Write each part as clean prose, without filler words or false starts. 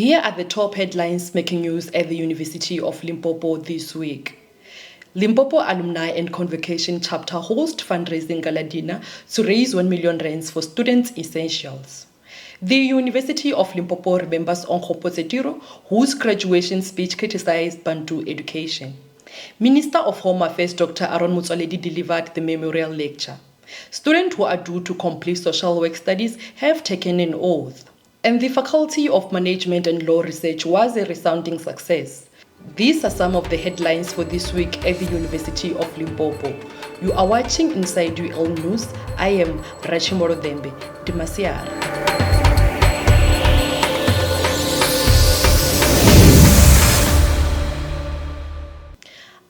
Here are the top headlines making news at the University of Limpopo this week. Limpopo Alumni and Convocation Chapter host fundraising gala dinner to raise 1 million rands for students' essentials. The University of Limpopo remembers Onkgopotse Tiro, whose graduation speech criticized Bantu education. Minister of Home Affairs Dr. Motsoaledi delivered the memorial lecture. Students who are due to complete social work studies have taken an oath. And the Faculty of Management and Law Research was a resounding success. These are some of the headlines for this week at the University of Limpopo. You are watching Inside UL News. I am Rachimoro Dembe, Dimasiar.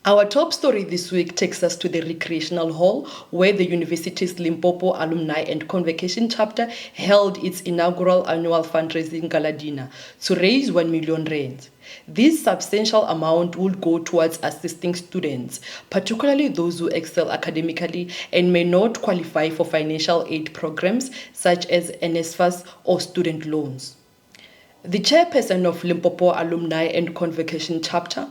Our top story this week takes us to the Recreational Hall, where the university's Limpopo Alumni and Convocation Chapter held its inaugural annual fundraising gala dinner to raise 1 million rands. This substantial amount would go towards assisting students, particularly those who excel academically and may not qualify for financial aid programs such as NSFAS or student loans. The chairperson of Limpopo Alumni and Convocation Chapter,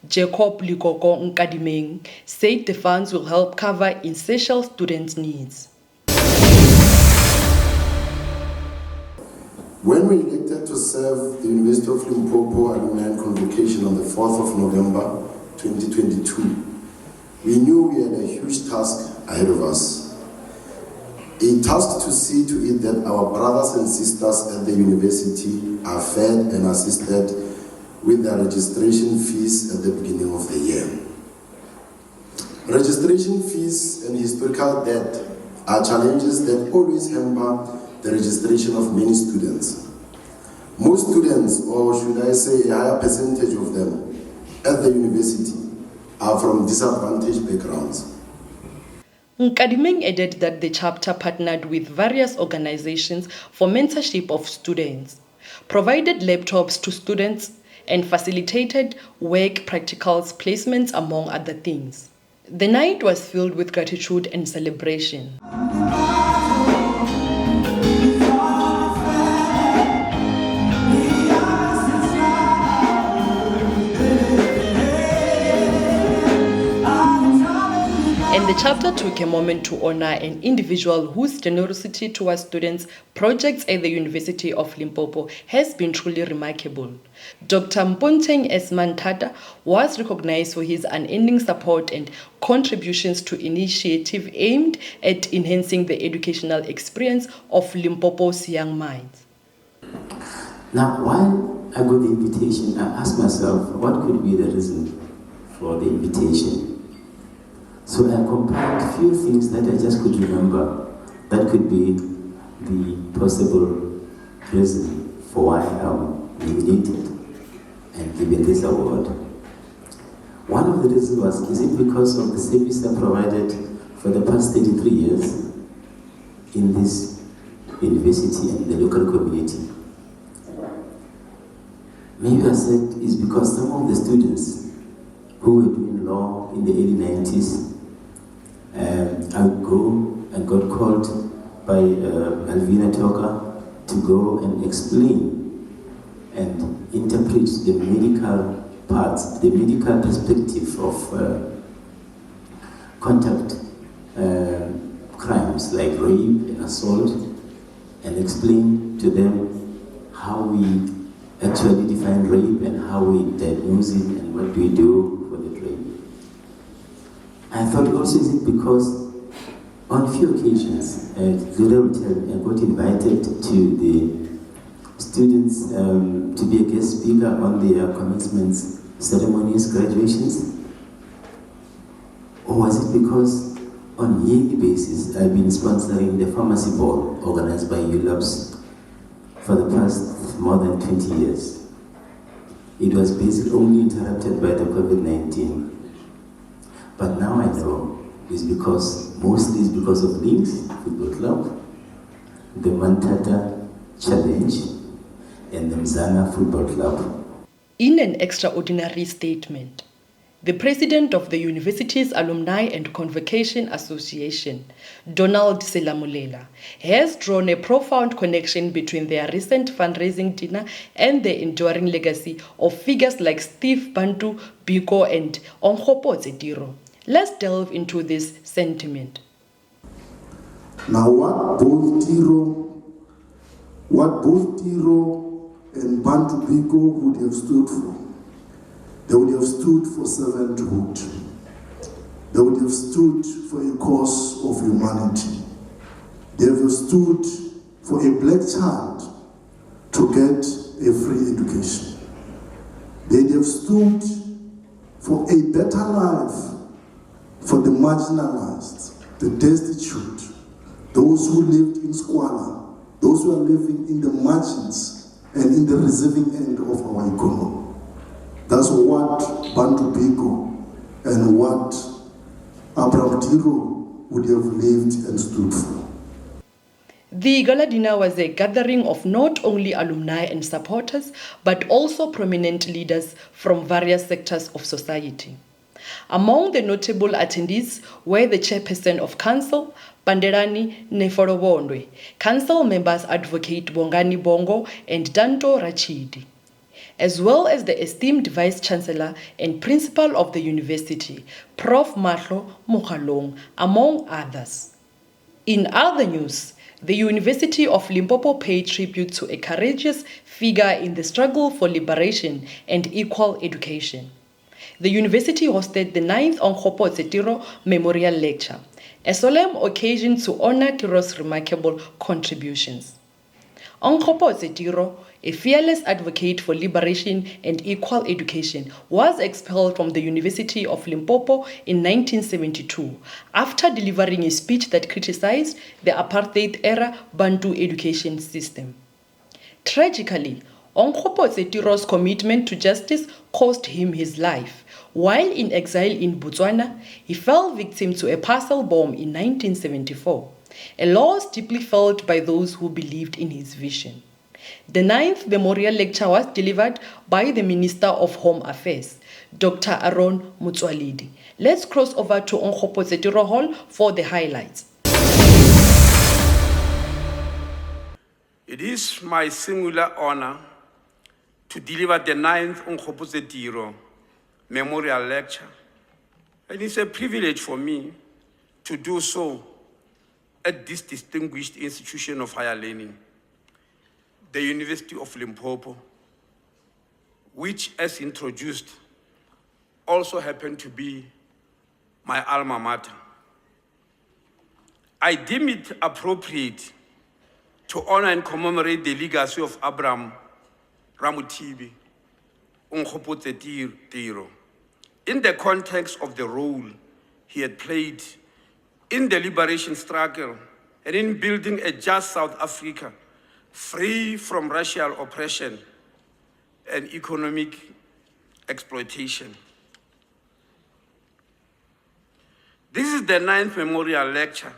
Jacob Onkgopotse, said the funds will help cover essential students' needs. When we elected to serve the University of Limpopo Alumni and Convocation on the 4th of November 2022, we knew we had a huge task ahead of us. A task to see to it that our brothers and sisters at the university are fed and assisted with their registration fees at the beginning of the year. Registration fees and historical debt are challenges that always hamper the registration of many students. Most students, or should I say a higher percentage of them, at the university are from disadvantaged backgrounds. Nkadimeng added that the chapter partnered with various organizations for mentorship of students, provided laptops to students, and facilitated work practicals placements, among other things. The night was filled with gratitude and celebration. And the chapter took a moment to honor an individual whose generosity towards students' projects at the University of Limpopo has been truly remarkable. Dr. Mpontsheng Manthata was recognized for his unending support and contributions to initiatives aimed at enhancing the educational experience of Limpopo's young minds. Now, while I got the invitation, I asked myself, what could be the reason for the invitation? So I compiled a few things that I just could remember that could be the possible reason for why I'm nominated and given this award. One of the reasons was, is it because of the service I provided for the past 33 years in this university and the local community? Maybe I said it's because some of the students who were doing law in the early 90s, I would go and got called by Alvina Toka to go and explain and interpret the medical parts, the medical perspective of contact crimes like rape and assault, and explain to them how we actually define rape and how we diagnose it and what do we do for the rape. I thought also, is it because on a few occasions at Zura Hotel I got invited to the students to be a guest speaker on their commencements, ceremonies, graduations? Or was it because on a yearly basis I've been sponsoring the pharmacy ball organized by ULABS for the past more than 20 years? It was basically only interrupted by the COVID-19. But now I know mostly it's because of Links Football Club, the Manthata Challenge, and the Mzana Football Club. In an extraordinary statement, The president of the university's Alumni and Convocation Association, Donald Selamulela, has drawn a profound connection between their recent fundraising dinner and the enduring legacy of figures like Steve Bantu Biko and Onkgopotse Tiro. Let's delve into this sentiment. Now, what both Tiro and Bantu Biko would have stood for, they would have stood for servanthood. They would have stood for a cause of humanity. They would have stood for a black child to get a free education. They would have stood for a better life for the marginalized, the destitute, those who lived in squalor, those who are living in the margins and in the receiving end of our economy. That's what Bantu Biko and what Abraham Tiro would have lived and stood for. The gala dinner was a gathering of not only alumni and supporters, but also prominent leaders from various sectors of society. Among the notable attendees were the chairperson of council, Panderani Neforobondwe, council members Advocate Bongani Bongo and Danto Rachidi, as well as the esteemed Vice-Chancellor and Principal of the university, Prof. Mahlo Mokhalong, among others. In other news, the University of Limpopo paid tribute to a courageous figure in the struggle for liberation and equal education. The university hosted the 9th Onkgopotse Tiro Memorial Lecture, a solemn occasion to honor Tiro's remarkable contributions. Onkgopotse Tiro, a fearless advocate for liberation and equal education, was expelled from the University of Limpopo in 1972 after delivering a speech that criticized the apartheid-era Bantu education system. Tragically, Onkgopotse Tiro's commitment to justice cost him his life. While in exile in Botswana, he fell victim to a parcel bomb in 1974, a loss deeply felt by those who believed in his vision. The 9th Memorial Lecture was delivered by the Minister of Home Affairs, Dr. Aaron Motsoaledi. Let's cross over to Onkgopotse Tiro Hall for the highlights. It is my singular honor to deliver the 9th Onkgopotse Tiro Memorial Lecture, and it's a privilege for me to do so at this distinguished institution of higher learning, the University of Limpopo, which, as introduced, also happened to be my alma mater. I deem it appropriate to honor and commemorate the legacy of Abraham Ramutibi Onkgopotse Tiro in the context of the role he had played in the liberation struggle and in building a just South Africa free from racial oppression and economic exploitation. This is the 9th Memorial Lecture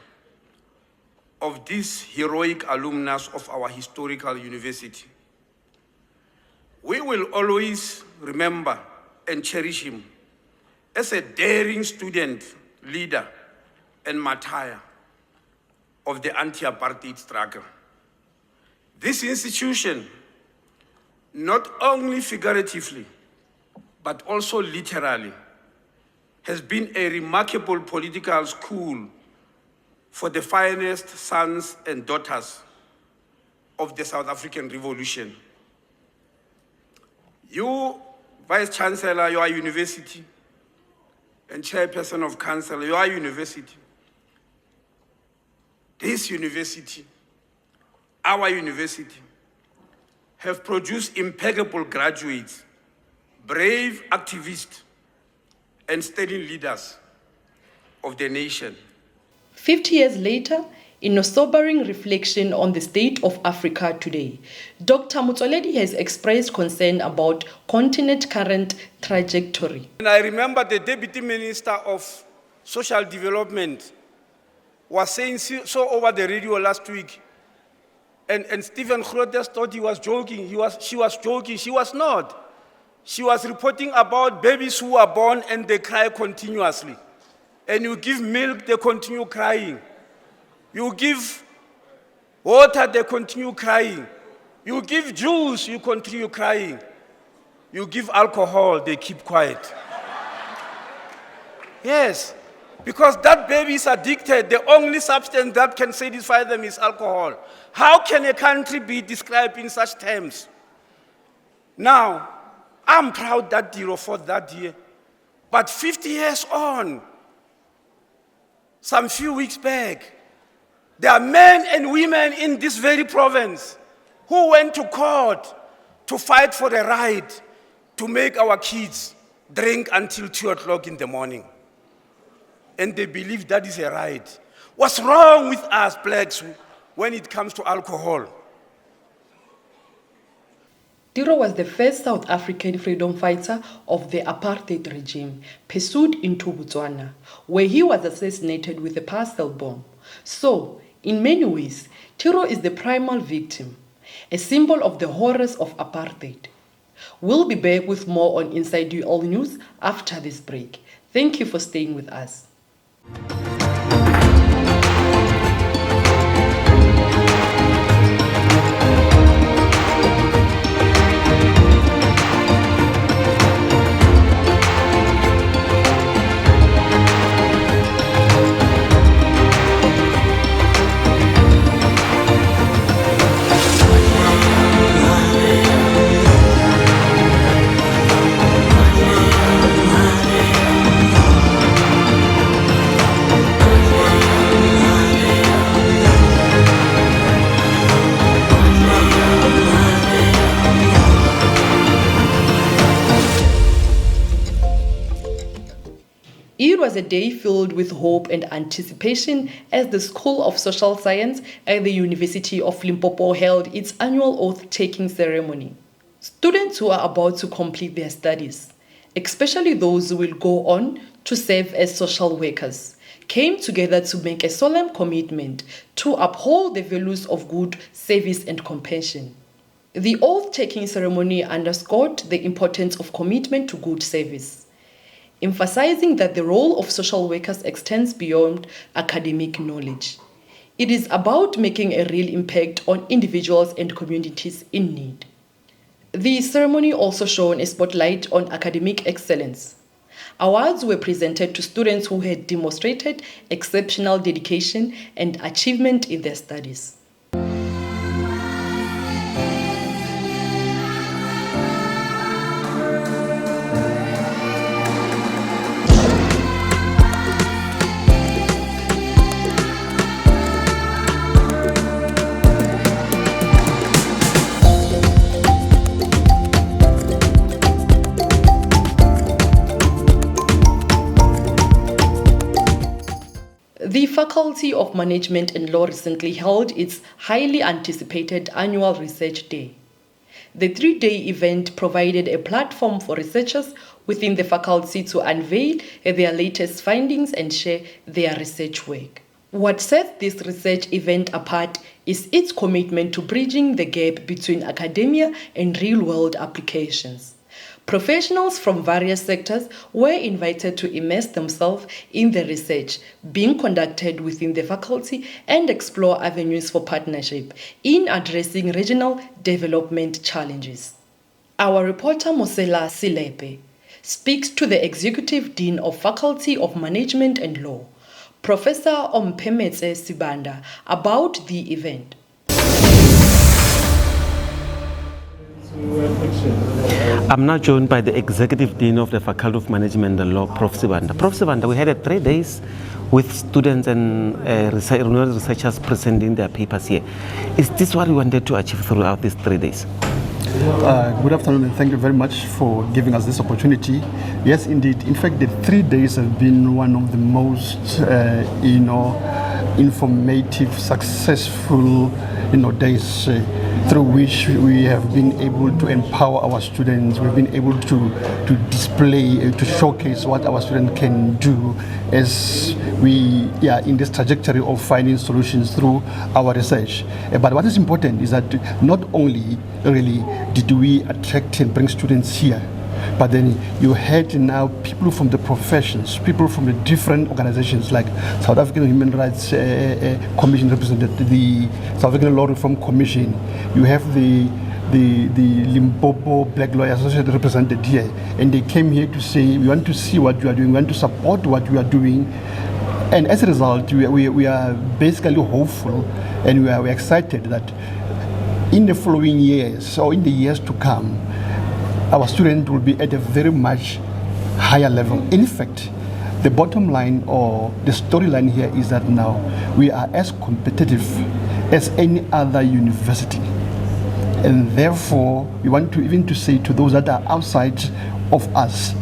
of these heroic alumnus of our historical university. We will always remember and cherish him as a daring student, leader, and martyr of the anti-apartheid struggle. This institution, not only figuratively, but also literally, has been a remarkable political school for the finest sons and daughters of the South African Revolution. You, Vice-Chancellor, your university, and Chairperson of Council, your university, this university, our university, have produced impeccable graduates, brave activists, and steady leaders of the nation. 50 years later, in a sobering reflection on the state of Africa today, Dr. Motsoaledi has expressed concern about continent's current trajectory. And I remember the Deputy Minister of Social Development was saying so over the radio last week. And Stephen Grootes thought he was joking. She was joking. She was not. She was reporting about babies who are born and they cry continuously. And you give milk, they continue crying. You give water, they continue crying. You give juice, you continue crying. You give alcohol, they keep quiet. Yes, because that baby is addicted. The only substance that can satisfy them is alcohol. How can a country be described in such terms? Now, I'm proud that Tiro fought that year. But 50 years on, some few weeks back, there are men and women in this very province who went to court to fight for the right to make our kids drink until 2 o'clock in the morning. And they believe that is a right. What's wrong with us blacks when it comes to alcohol? Tiro was the first South African freedom fighter of the apartheid regime, pursued into Botswana, where he was assassinated with a parcel bomb. So, in many ways, Tiro is the primal victim, a symbol of the horrors of apartheid. We'll be back with more on Inside You All News after this break. Thank you for staying with us. It was a day filled with hope and anticipation as the School of Social Science at the University of Limpopo held its annual oath-taking ceremony. Students who are about to complete their studies, especially those who will go on to serve as social workers, came together to make a solemn commitment to uphold the values of good service and compassion. The oath-taking ceremony underscored the importance of commitment to good service, emphasizing that the role of social workers extends beyond academic knowledge. It is about making a real impact on individuals and communities in need. The ceremony also shone a spotlight on academic excellence. Awards were presented to students who had demonstrated exceptional dedication and achievement in their studies. The Faculty of Management and Law recently held its highly anticipated annual Research Day. The 3-day event provided a platform for researchers within the faculty to unveil their latest findings and share their research work. What sets this research event apart is its commitment to bridging the gap between academia and real-world applications. Professionals from various sectors were invited to immerse themselves in the research being conducted within the faculty and explore avenues for partnership in addressing regional development challenges. Our reporter Mosela Silepe speaks to the Executive Dean of Faculty of Management and Law, Professor Onkgopotse Tiro, about the event. I'm now joined by the Executive Dean of the Faculty of Management and Law, Prof. Sibanda. Prof. Sibanda, we had 3 days with students and researchers presenting their papers here. Is this what we wanted to achieve throughout these 3 days? Good afternoon and thank you very much for giving us this opportunity. Yes, indeed. In fact, the 3 days have been one of the most, informative, successful, days through which we have been able to empower our students. We've been able to display, to showcase what our students can do as we in this trajectory of finding solutions through our research. But what is important is that not only really did we attract and bring students here, But then you had now people from the professions, people from the different organizations like South African Human Rights Commission represented, the South African Law Reform Commission. You have the Limpopo Black Lawyers Association represented here, and they came here to say, we want to see what you are doing, we want to support what you are doing. And as a result, we are basically hopeful, and we're excited that in the following years, or in the years to come, our students will be at a very much higher level. In fact, the bottom line or the storyline here is that now we are as competitive as any other university. And therefore, we want to even to say to those that are outside of us,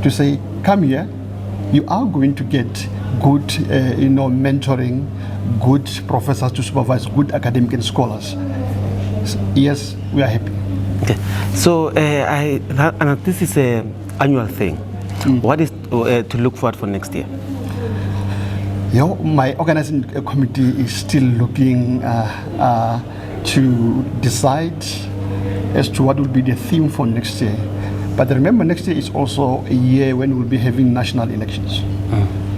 to say, come here, you are going to get good mentoring, good professors to supervise, good academic and scholars. Yes, we are happy. Okay. So this is an annual thing. What is to look forward for next year? My organizing committee is still looking to decide as to what will be the theme for next year. But remember, next year is also a year when we'll be having national elections.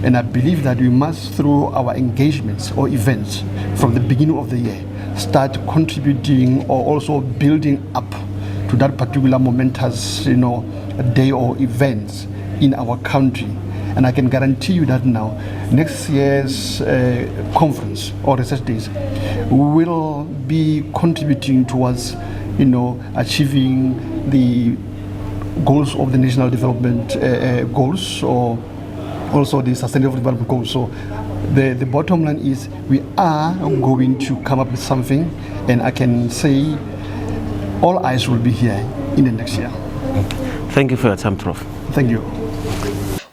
And I believe that we must, through our engagements or events from the beginning of the year, start contributing or also building up to that particular momentous, day or events in our country. And I can guarantee you that now, next year's conference or research days will be contributing towards, achieving the goals of the national development goals, or also the sustainable development goals. So the bottom line is we are going to come up with something, and I can say all eyes will be here in the next year. Thank you for your time, Prof. Thank you.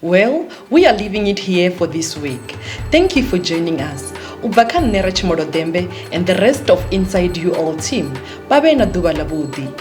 Well, we are leaving it here for this week. Thank you for joining us. Ubakan Nera Chimodo Dembe and the rest of Inside You All team. Babe na duba labudi.